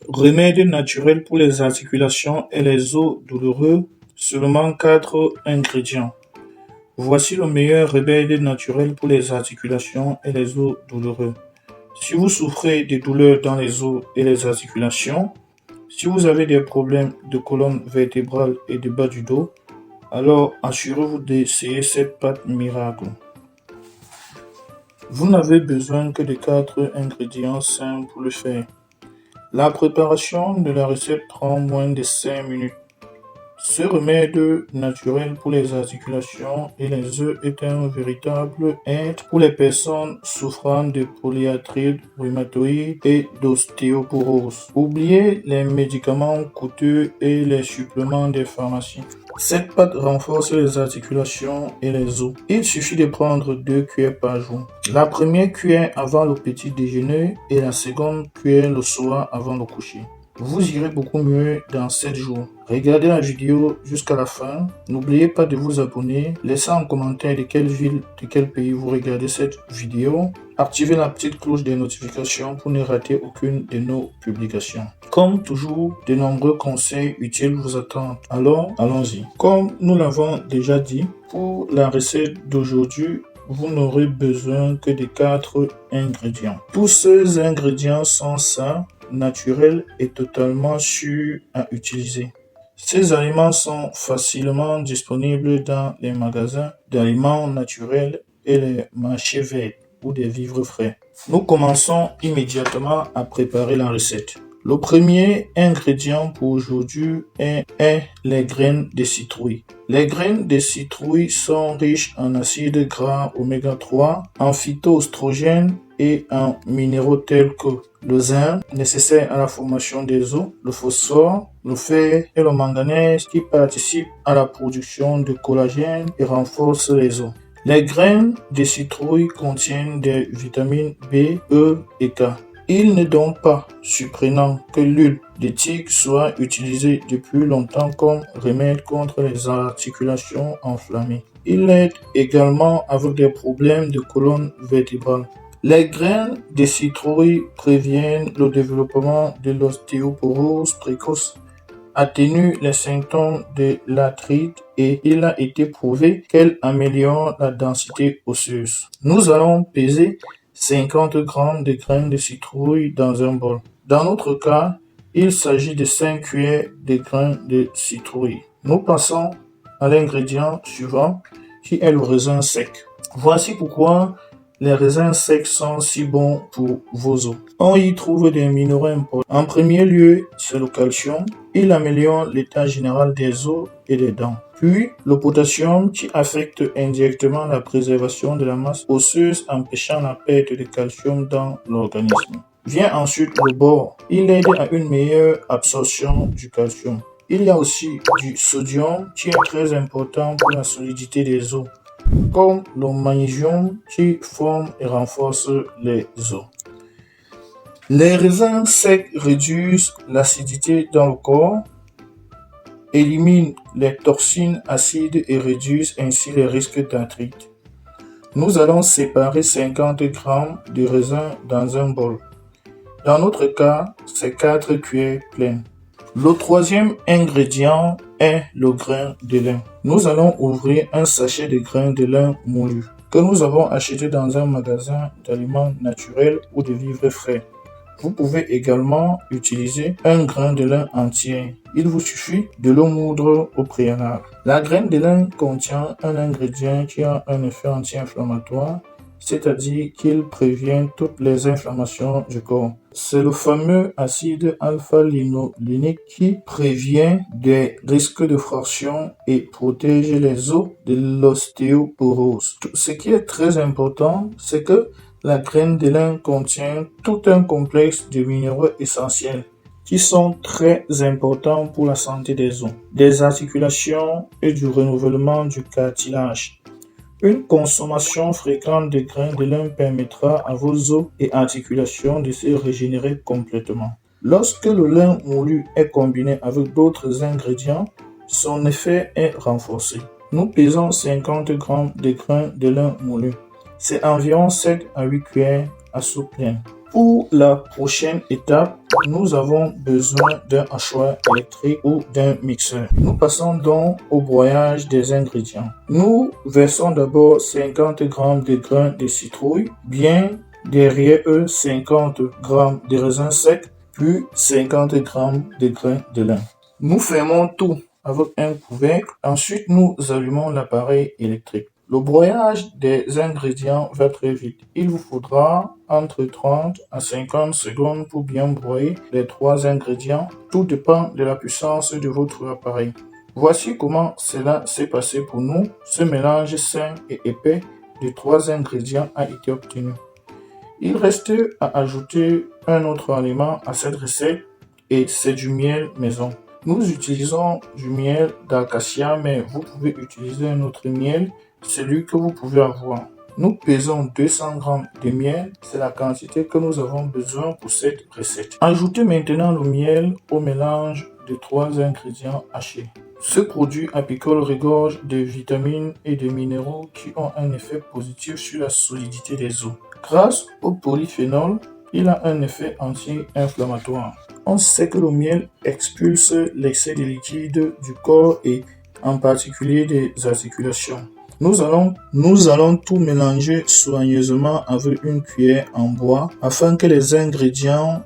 Remède naturel pour les articulations et les os douloureux, seulement 4 ingrédients. Voici le meilleur remède naturel pour les articulations et les os douloureux. Si vous souffrez de douleurs dans les os et les articulations, si vous avez des problèmes de colonne vertébrale et de bas du dos, alors assurez-vous d'essayer cette pâte miracle. Vous n'avez besoin que de 4 ingrédients simples pour le faire. La préparation de la recette prend moins de 5 minutes. Ce remède naturel pour les articulations et les os est un véritable aide pour les personnes souffrant de polyarthrite rhumatoïde et d'ostéoporose. Oubliez les médicaments coûteux et les suppléments des pharmacies. Cette pâte renforce les articulations et les os. Il suffit de prendre 2 cuillères par jour. La première cuillère avant le petit déjeuner et la seconde cuillère le soir avant le coucher. Vous irez beaucoup mieux dans 7 jours. Regardez la vidéo jusqu'à la fin. N'oubliez pas de vous abonner. Laissez en commentaire de quelle ville, de quel pays vous regardez cette vidéo. Activez la petite cloche des notifications pour ne rater aucune de nos publications. Comme toujours, de nombreux conseils utiles vous attendent. Alors, allons-y. Comme nous l'avons déjà dit, pour la recette d'aujourd'hui, vous n'aurez besoin que de 4 ingrédients. Tous ces ingrédients sont sains, naturels et totalement sûrs à utiliser. Ces aliments sont facilement disponibles dans les magasins d'aliments naturels et les marchés verts ou des vivres frais. Nous commençons immédiatement à préparer la recette. Le premier ingrédient pour aujourd'hui est les graines de citrouille. Les graines de citrouille sont riches en acides gras oméga 3, en phytoestrogènes et en minéraux tels que le zinc, nécessaire à la formation des os, le phosphore, le fer et le manganèse qui participent à la production de collagène et renforcent les os. Les graines de citrouille contiennent des vitamines B, E et K. Il n'est donc pas surprenant que l'huile de tigre soit utilisée depuis longtemps comme remède contre les articulations enflammées. Il aide également avec des problèmes de colonne vertébrale. Les graines de citrouille préviennent le développement de l'ostéoporose précoce, atténuent les symptômes de l'arthrite et il a été prouvé qu'elle améliore la densité osseuse. Nous allons peser 50 g de graines de citrouille dans un bol. Dans notre cas, il s'agit de 5 cuillères de graines de citrouille. Nous passons à l'ingrédient suivant qui est le raisin sec. Voici pourquoi les raisins secs sont si bons pour vos os. On y trouve des minéraux importants. En premier lieu, c'est le calcium. Il améliore l'état général des os et des dents. Puis, le potassium qui affecte indirectement la préservation de la masse osseuse empêchant la perte de calcium dans l'organisme. Vient ensuite le bore. Il aide à une meilleure absorption du calcium. Il y a aussi du sodium qui est très important pour la solidité des os, comme le magnésium qui forme et renforce les os. Les raisins secs réduisent l'acidité dans le corps, éliminent les toxines acides et réduisent ainsi les risques d'arthrite. Nous allons séparer 50 g de raisins dans un bol. Dans notre cas, c'est 4 cuillères pleines. Le troisième ingrédient est le grain de lin. Nous allons ouvrir un sachet de grains de lin moulu que nous avons acheté dans un magasin d'aliments naturels ou de vivres frais. Vous pouvez également utiliser un grain de lin entier. Il vous suffit de le moudre au préalable. La graine de lin contient un ingrédient qui a un effet anti-inflammatoire, c'est-à-dire qu'il prévient toutes les inflammations du corps. C'est le fameux acide alpha-linolénique qui prévient des risques de fraction et protège les os de l'ostéoporose. Ce qui est très important, c'est que la graine de lin contient tout un complexe de minéraux essentiels qui sont très importants pour la santé des os, des articulations et du renouvellement du cartilage. Une consommation fréquente de grains de lin permettra à vos os et articulations de se régénérer complètement. Lorsque le lin moulu est combiné avec d'autres ingrédients, son effet est renforcé. Nous pesons 50 g de grains de lin moulu. C'est environ 7 à 8 cuillères à soupe pleine. Pour la prochaine étape, nous avons besoin d'un hachoir électrique ou d'un mixeur. Nous passons donc au broyage des ingrédients. Nous versons d'abord 50 g de grains de citrouille, bien derrière eux 50 g de raisins secs, puis 50 g de grains de lin. Nous fermons tout avec un couvercle. Ensuite, nous allumons l'appareil électrique. Le broyage des ingrédients va très vite. Il vous faudra entre 30 à 50 secondes pour bien broyer les 3 ingrédients. Tout dépend de la puissance de votre appareil. Voici comment cela s'est passé pour nous. Ce mélange sain et épais de 3 ingrédients a été obtenu. Il reste à ajouter un autre aliment à cette recette et c'est du miel maison. Nous utilisons du miel d'acacia, mais vous pouvez utiliser un autre miel, celui que vous pouvez avoir. Nous pesons 200 g de miel, c'est la quantité que nous avons besoin pour cette recette. Ajoutez maintenant le miel au mélange de 3 ingrédients hachés. Ce produit apicole regorge de vitamines et de minéraux qui ont un effet positif sur la solidité des os. Grâce au polyphénol, il a un effet anti-inflammatoire. On sait que le miel expulse l'excès de liquide du corps et en particulier des articulations. Nous allons tout mélanger soigneusement avec une cuillère en bois afin que les ingrédients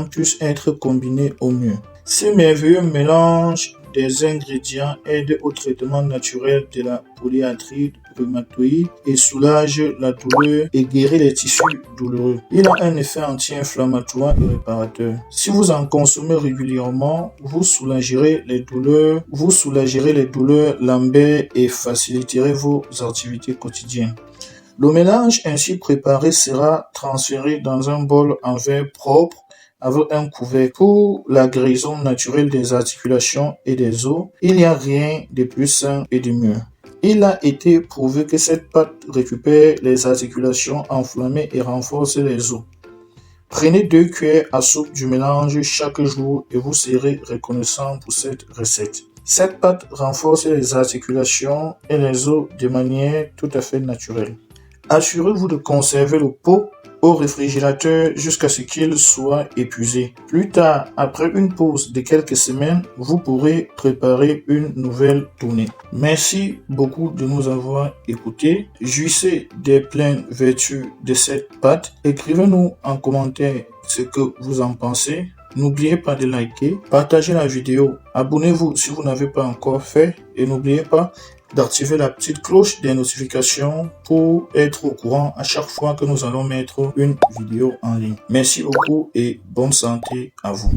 puissent être combinés au mieux. Ce merveilleux mélange des ingrédients aide au traitement naturel de la polyarthrite rhumatoïde et soulage la douleur et guérit les tissus douloureux. Il a un effet anti-inflammatoire et réparateur. Si vous en consommez régulièrement, vous soulagerez les douleurs lombaires et faciliterez vos activités quotidiennes. Le mélange ainsi préparé sera transféré dans un bol en verre propre avec un couvercle. Pour la guérison naturelle des articulations et des os, il n'y a rien de plus sain et de mieux. Il a été prouvé que cette pâte récupère les articulations enflammées et renforce les os. Prenez 2 cuillères à soupe du mélange chaque jour et vous serez reconnaissant pour cette recette. Cette pâte renforce les articulations et les os de manière tout à fait naturelle. Assurez-vous de conserver le pot au réfrigérateur jusqu'à ce qu'il soit épuisé. Plus tard, après une pause de quelques semaines, vous pourrez préparer une nouvelle tournée. Merci beaucoup de nous avoir écoutés. Jouissez des pleines vertus de cette pâte. Écrivez-nous en commentaire ce que vous en pensez. N'oubliez pas de liker, partager la vidéo, abonnez-vous si vous n'avez pas encore fait et n'oubliez pas d'activer la petite cloche des notifications pour être au courant à chaque fois que nous allons mettre une vidéo en ligne. Merci beaucoup et bonne santé à vous.